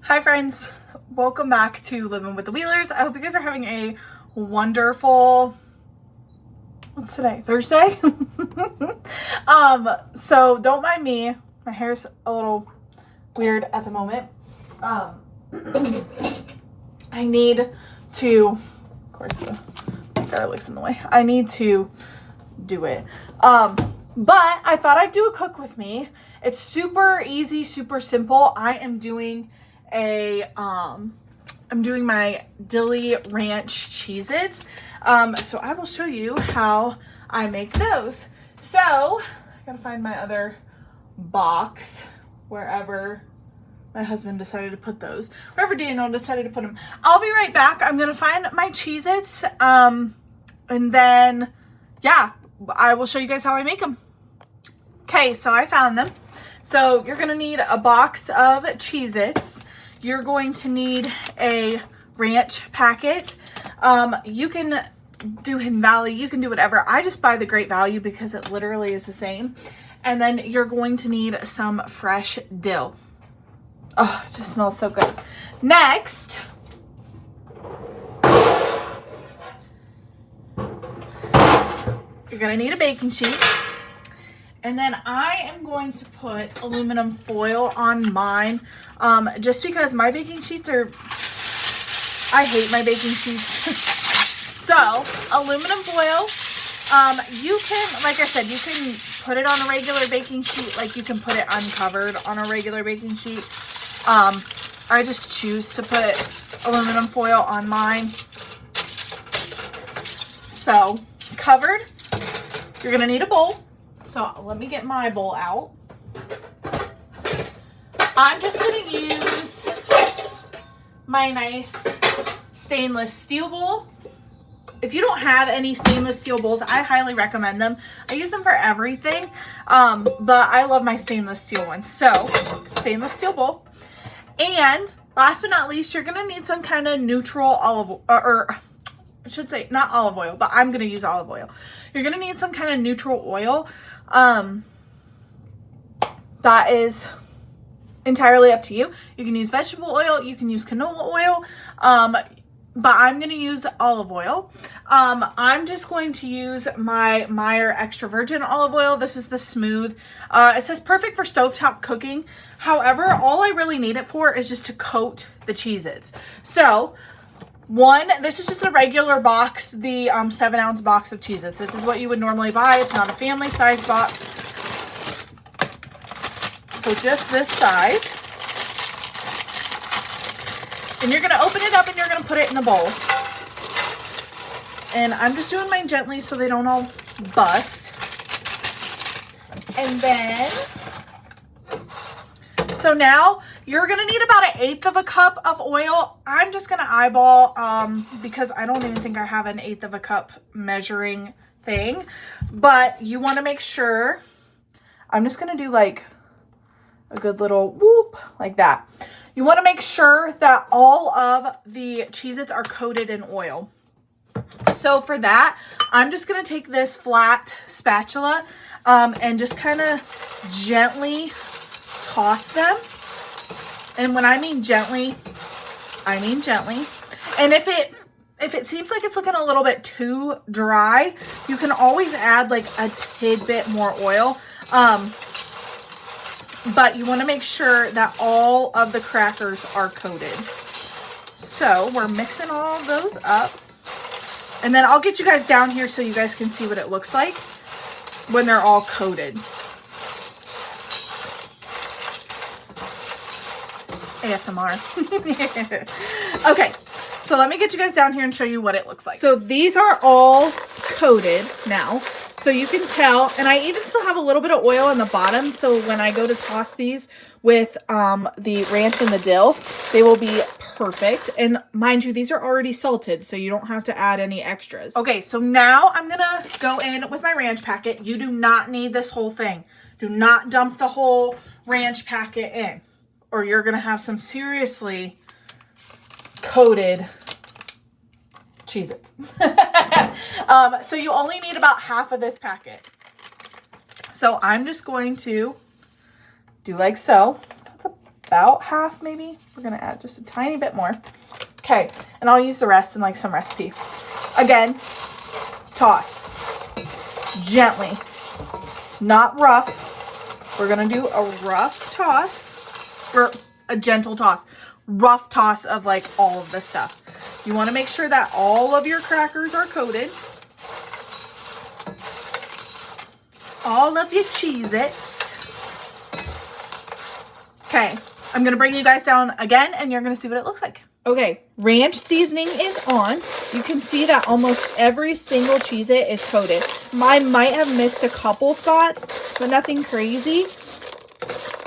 Hi friends, welcome back to Living with the Wheelers. I hope you guys are having a wonderful, what's today? Thursday? So don't mind me. My hair's a little weird at the moment. I need to, of course the garlic's in the way. I need to do it. But I thought I'd do a cook with me. It's super easy, super simple. I am doing I'm doing my Dilly-Ranch Cheez-Its. So I will show you how I make those. So I gotta find my other box wherever my husband decided to put those. Wherever Daniel decided to put them. I'll be right back. I'm gonna find my Cheez-Its. And then, yeah, I will show you guys how I make them. Okay, so I found them. So you're gonna need a box of Cheez-Its. You're going to need a ranch packet. You can do Hidden Valley, you can do whatever. I just buy the Great Value because it literally is the same. And then you're going to need some fresh dill. Oh, it just smells so good. Next, you're gonna need a baking sheet. And then I am going to put aluminum foil on mine, just because my baking sheets are, I hate my baking sheets. So aluminum foil, you can, like I said, you can put it on a regular baking sheet, like you can put it uncovered on a regular baking sheet. I just choose to put aluminum foil on mine. So covered, you're gonna need a bowl. So let me get my bowl out. I'm just going to use my nice stainless steel bowl. If you don't have any stainless steel bowls, I highly recommend them. I use them for everything, but I love my stainless steel ones. So stainless steel bowl. And last but not least, you're going to need some kind of neutral olive, or I should say not olive oil, but I'm going to use olive oil. You're going to need some kind of neutral oil. That is entirely up to you. You can use vegetable oil, you can use canola oil, but I'm going to use olive oil. I'm just going to use my Meyer extra virgin olive oil. This is the smooth. It says perfect for stovetop cooking. However, all I really need it for is just to coat the Cheez-Its. So this is just a regular box, the 7-ounce box of Cheez-Its. This is what you would normally buy. It's not a family size box. So just this size. And you're going to open it up and you're going to put it in the bowl. And I'm just doing mine gently so they don't all bust. And then, so now you're going to need about 1/8 of a cup of oil. I'm just going to eyeball because I don't even think I have an 1/8 of a cup measuring thing. But you want to make sure, I'm just going to do like a good little whoop like that. You want to make sure that all of the Cheez-Its are coated in oil. So for that, I'm just going to take this flat spatula and just kind of gently toss them. And when I mean gently, I mean gently. And if it seems like it's looking a little bit too dry, you can always add like a tidbit more oil. But you want to make sure that all of the crackers are coated. So we're mixing all of those up. And then I'll get you guys down here so you guys can see what it looks like when they're all coated. ASMR. Okay, so let me get you guys down here and show you what it looks like. So these are all coated now. So you can tell, and I even still have a little bit of oil in the bottom. So when I go to toss these with the ranch and the dill, they will be perfect. And mind you, these are already salted, so you don't have to add any extras. Okay, so now I'm gonna go in with my ranch packet. You do not need this whole thing. Do not dump the whole ranch packet in, or you're gonna have some seriously coated Cheez-Its. So you only need about half of this packet. So I'm just going to do like so. That's about half maybe. We're gonna add just a tiny bit more. Okay, and I'll use the rest in like some recipe. Again, toss gently, not rough. We're gonna do a rough toss, or a gentle toss, rough toss of like all of the stuff. You want to make sure that all of your crackers are coated. All of your Cheez-Its. Okay, I'm going to bring you guys down again and you're going to see what it looks like. Okay, ranch seasoning is on. You can see that almost every single Cheez-It is coated. Mine might have missed a couple spots, but nothing crazy.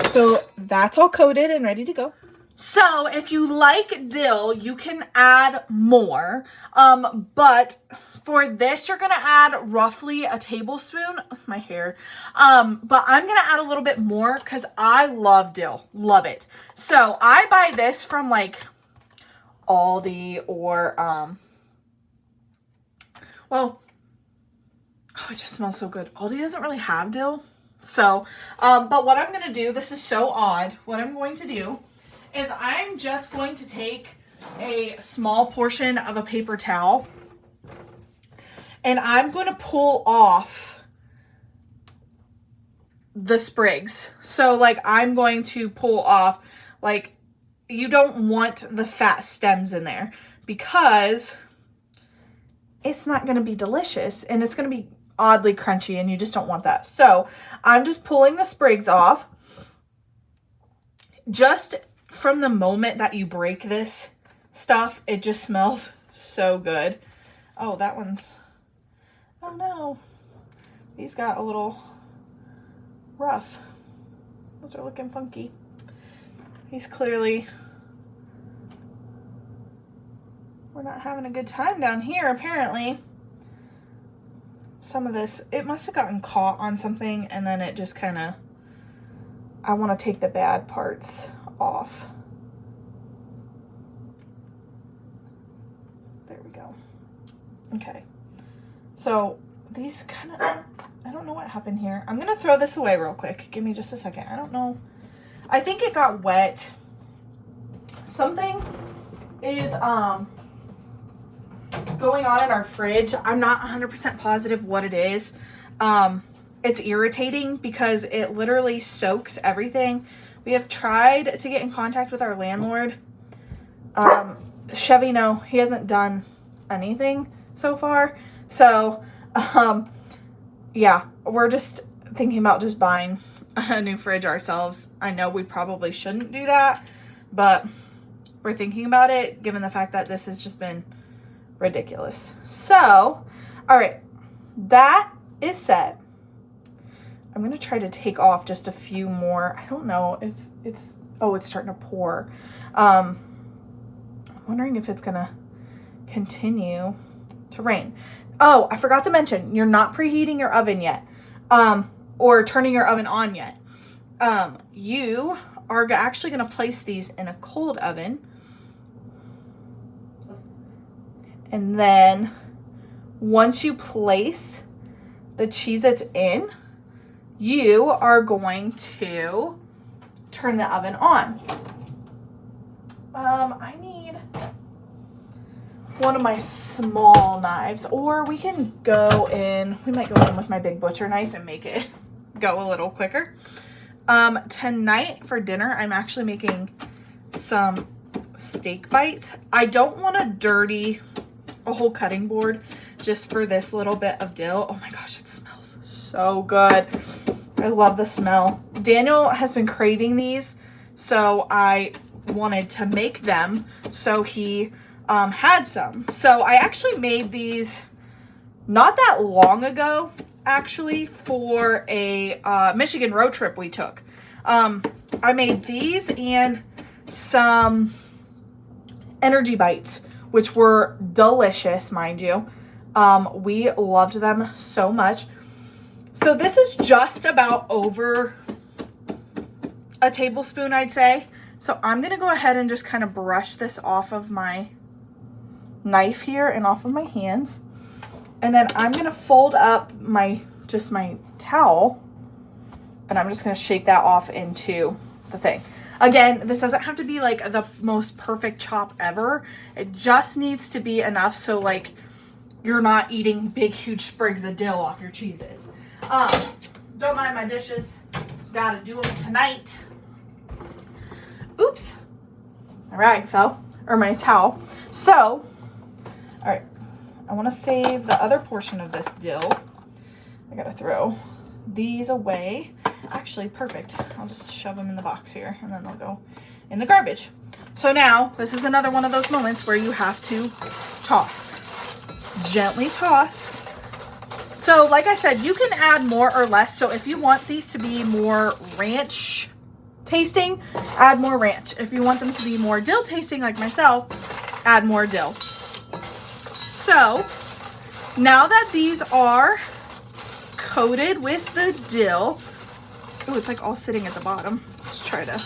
So that's all coated and ready to go. So if you like dill, you can add more. But for this, you're going to add roughly a tablespoon. My hair. But I'm going to add a little bit more because I love dill. Love it. So I buy this from like Aldi or, well, oh, it just smells so good. Aldi doesn't really have dill. So, but what I'm going to do, this is so odd. What I'm going to do is I'm just going to take a small portion of a paper towel and I'm going to pull off the sprigs. So like I'm going to pull off, like, you don't want the fat stems in there because it's not going to be delicious and it's going to be oddly crunchy and you just don't want that. So I'm just pulling the sprigs off. Just from the moment that you break this stuff, it just smells so good. Oh, that one's, oh no, these got a little rough. Those are looking funky. He's clearly, we're not having a good time down here, apparently. Some of this, it must have gotten caught on something and then it just kind of, I want to take the bad parts off. There we go. Okay. So these kind of, I don't know what happened here. I'm going to throw this away real quick. Give me just a second. I don't know. I think it got wet. Something is going on in our fridge. I'm not 100% positive what it is. It's irritating because it literally soaks everything. We have tried to get in contact with our landlord. Chevy, no, he hasn't done anything so far. So, yeah, we're just thinking about just buying a new fridge ourselves. I know we probably shouldn't do that, but we're thinking about it given the fact that this has just been ridiculous. So, all right, that is set. I'm going to try to take off just a few more. I don't know if it's, oh, it's starting to pour. I'm wondering if it's going to continue to rain. Oh, I forgot to mention, you're not preheating your oven yet, or turning your oven on yet. You are actually going to place these in a cold oven. And then once you place the Cheez-Its in, you are going to turn the oven on. I need one of my small knives, or we can go in, we might go in with my big butcher knife and make it go a little quicker. Tonight for dinner, I'm actually making some steak bites. I don't want to dirty a whole cutting board just for this little bit of dill. Oh my gosh, it smells so good. I love the smell. Daniel has been craving these, so I wanted to make them. So he had some. So I actually made these not that long ago, actually, for a Michigan road trip we took. I made these and some energy bites, which were delicious, mind you. We loved them so much. So this is just about over a tablespoon, I'd say. So I'm going to go ahead and just kind of brush this off of my knife here and off of my hands. And then I'm going to fold up my towel, and I'm just going to shake that off into the thing. Again, this doesn't have to be like the most perfect chop ever. It just needs to be enough so like you're not eating big, huge sprigs of dill off your Cheez-Its. Don't mind my dishes. Gotta do them tonight. Oops. My rag fell, or my towel. So, all right. I want to save the other portion of this dill. I gotta throw these away. Actually, perfect. I'll just shove them in the box here and then they'll go in the garbage. So now, this is another one of those moments where you have to toss. Gently toss. So, like I said, you can add more or less. So if you want these to be more ranch tasting, add more ranch. If you want them to be more dill tasting like myself, add more dill. So, now that these are coated with the dill, oh, it's like all sitting at the bottom. Let's try to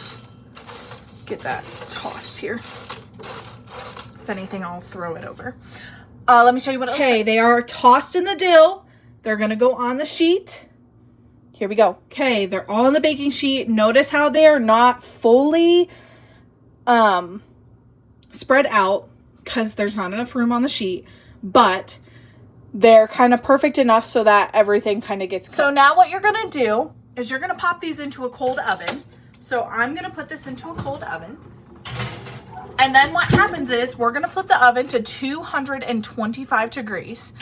get that tossed here. If anything, I'll throw it over. Let me show you what it looks like. Okay, they are tossed in the dill. They're gonna go on the sheet. Here we go. Okay, they're all on the baking sheet. Notice how they are not fully spread out because there's not enough room on the sheet, but they're kind of perfect enough so that everything kind of gets cooked. So now what you're gonna do is you're gonna pop these into a cold oven. So I'm gonna put this into a cold oven. And then what happens is we're gonna flip the oven to 225 degrees.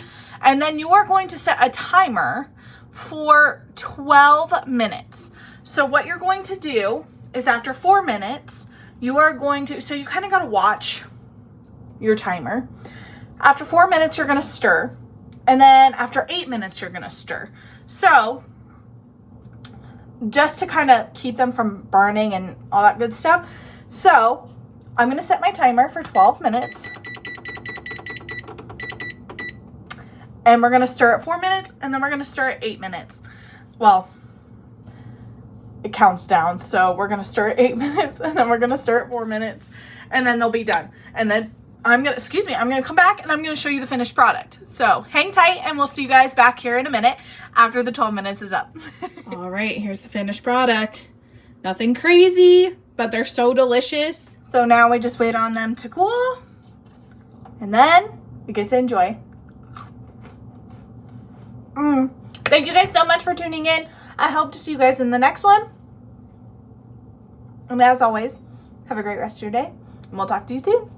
And then you are going to set a timer for 12 minutes. So what you're going to do is after 4 minutes, you are going to, so you kind of got to watch your timer. After 4 minutes, you're going to stir. And then after 8 minutes, you're going to stir. So just to kind of keep them from burning and all that good stuff. So I'm going to set my timer for 12 minutes. And we're going to stir at 4 minutes, and then we're going to stir at 8 minutes. Well, it counts down. So we're going to stir at 8 minutes, and then we're going to stir at 4 minutes, and then they'll be done. And then I'm going to come back, and I'm going to show you the finished product. So hang tight, and we'll see you guys back here in a minute after the 12 minutes is up. All right, here's the finished product. Nothing crazy, but they're so delicious. So now we just wait on them to cool, and then we get to enjoy. Thank you guys so much for tuning in. I hope to see you guys in the next one. And as always, have a great rest of your day. And we'll talk to you soon.